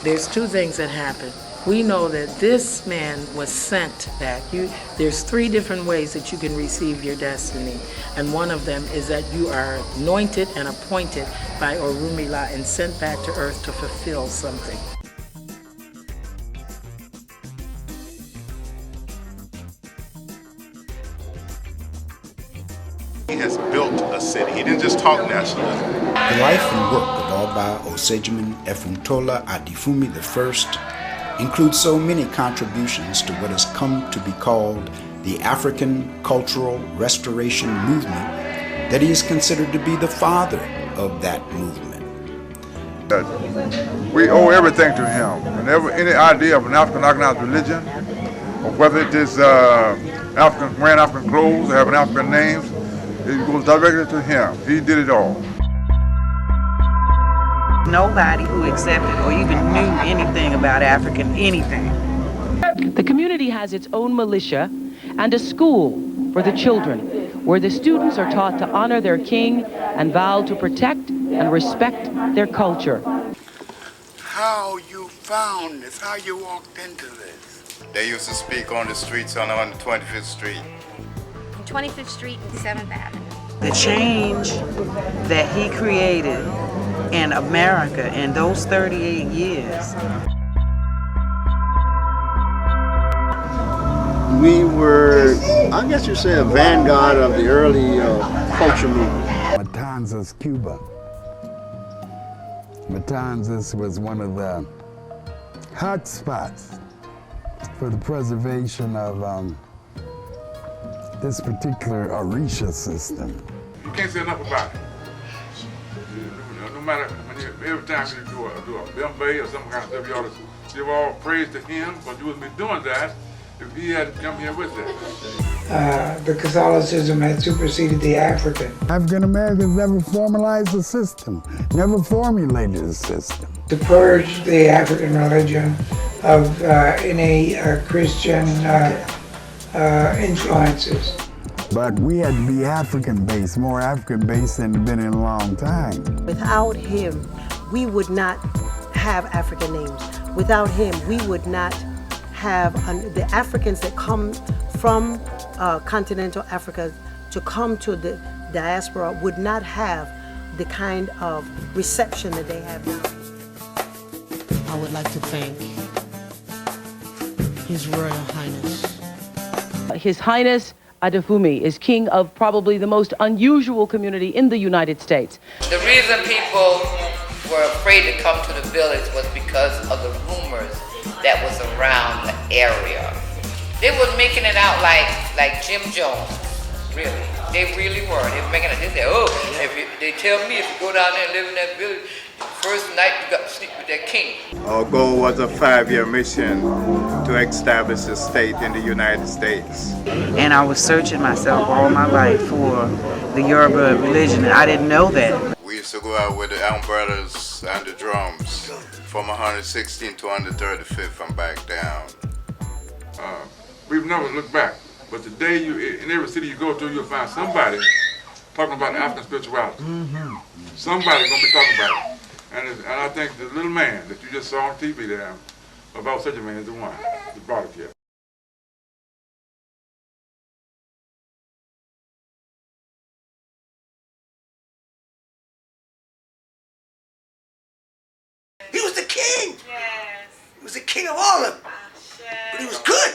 There's two things that happen. We know that this man was sent back. There's three different ways that you can receive your destiny. And one of them is that you are anointed and appointed by Orunmila and sent back to earth to fulfill something. He has built a city. He didn't just talk nationalism. The life and work of Oba Oseijeman Adefunmi I includes so many contributions to what has come to be called the African Cultural Restoration Movement that he is considered to be the father of that movement. We owe everything to him. Whenever any idea of an African organized religion, or whether it is wearing African clothes or having African names, it goes directly to him. He did it all. Nobody who accepted or even knew anything about African anything. The community has its own militia and a school for the children, where the students are taught to honor their king and vow to protect and respect their culture. How you found this, how you walked into this. They used to speak on the streets on 25th Street. 25th Street and 7th Avenue. The change that he created in America in those 38 years. We were, I guess you'd say, a vanguard of the early culture movement. Matanzas, Cuba. Matanzas was one of the hot spots for the preservation of this particular Orisha system. You can't say enough about it. No matter, every time you do a bembe or some kind of stuff, you ought to give all praise to him, but you wouldn't be doing that if he hadn't come here with that. The Catholicism had superseded the African. African Americans never formalized a system, never formulated a system. To purge the African religion of any Christian influences. But we had to be African-based, more African-based than had been in a long time. Without him, we would not have African names. Without him, we would not have the Africans that come from continental Africa to come to the diaspora would not have the kind of reception that they have now. I would like to thank His Royal Highness. His Highness Adefunmi is king of probably the most unusual community in the United States. The reason people were afraid to come to the village was because of the rumors that was around the area. They was making it out like Jim Jones, really. They really were. They were making it. They said, oh, they tell me if you go down there and live in that village, first night you got to sleep with that king. Our goal was a 5-year mission to establish a state in the United States. And I was searching myself all my life for the Yoruba religion, and I didn't know that. We used to go out with the umbrellas and the drums from 116 to 135th and back down. We've never looked back, but today in every city you go to, you'll find somebody talking about African spirituality. Somebody's going to be talking about it. And I think the little man that you just saw on TV there, Oba Oseijeman, is the one that brought it here. He was the king. Yes. He was the king of all of them. But he was good.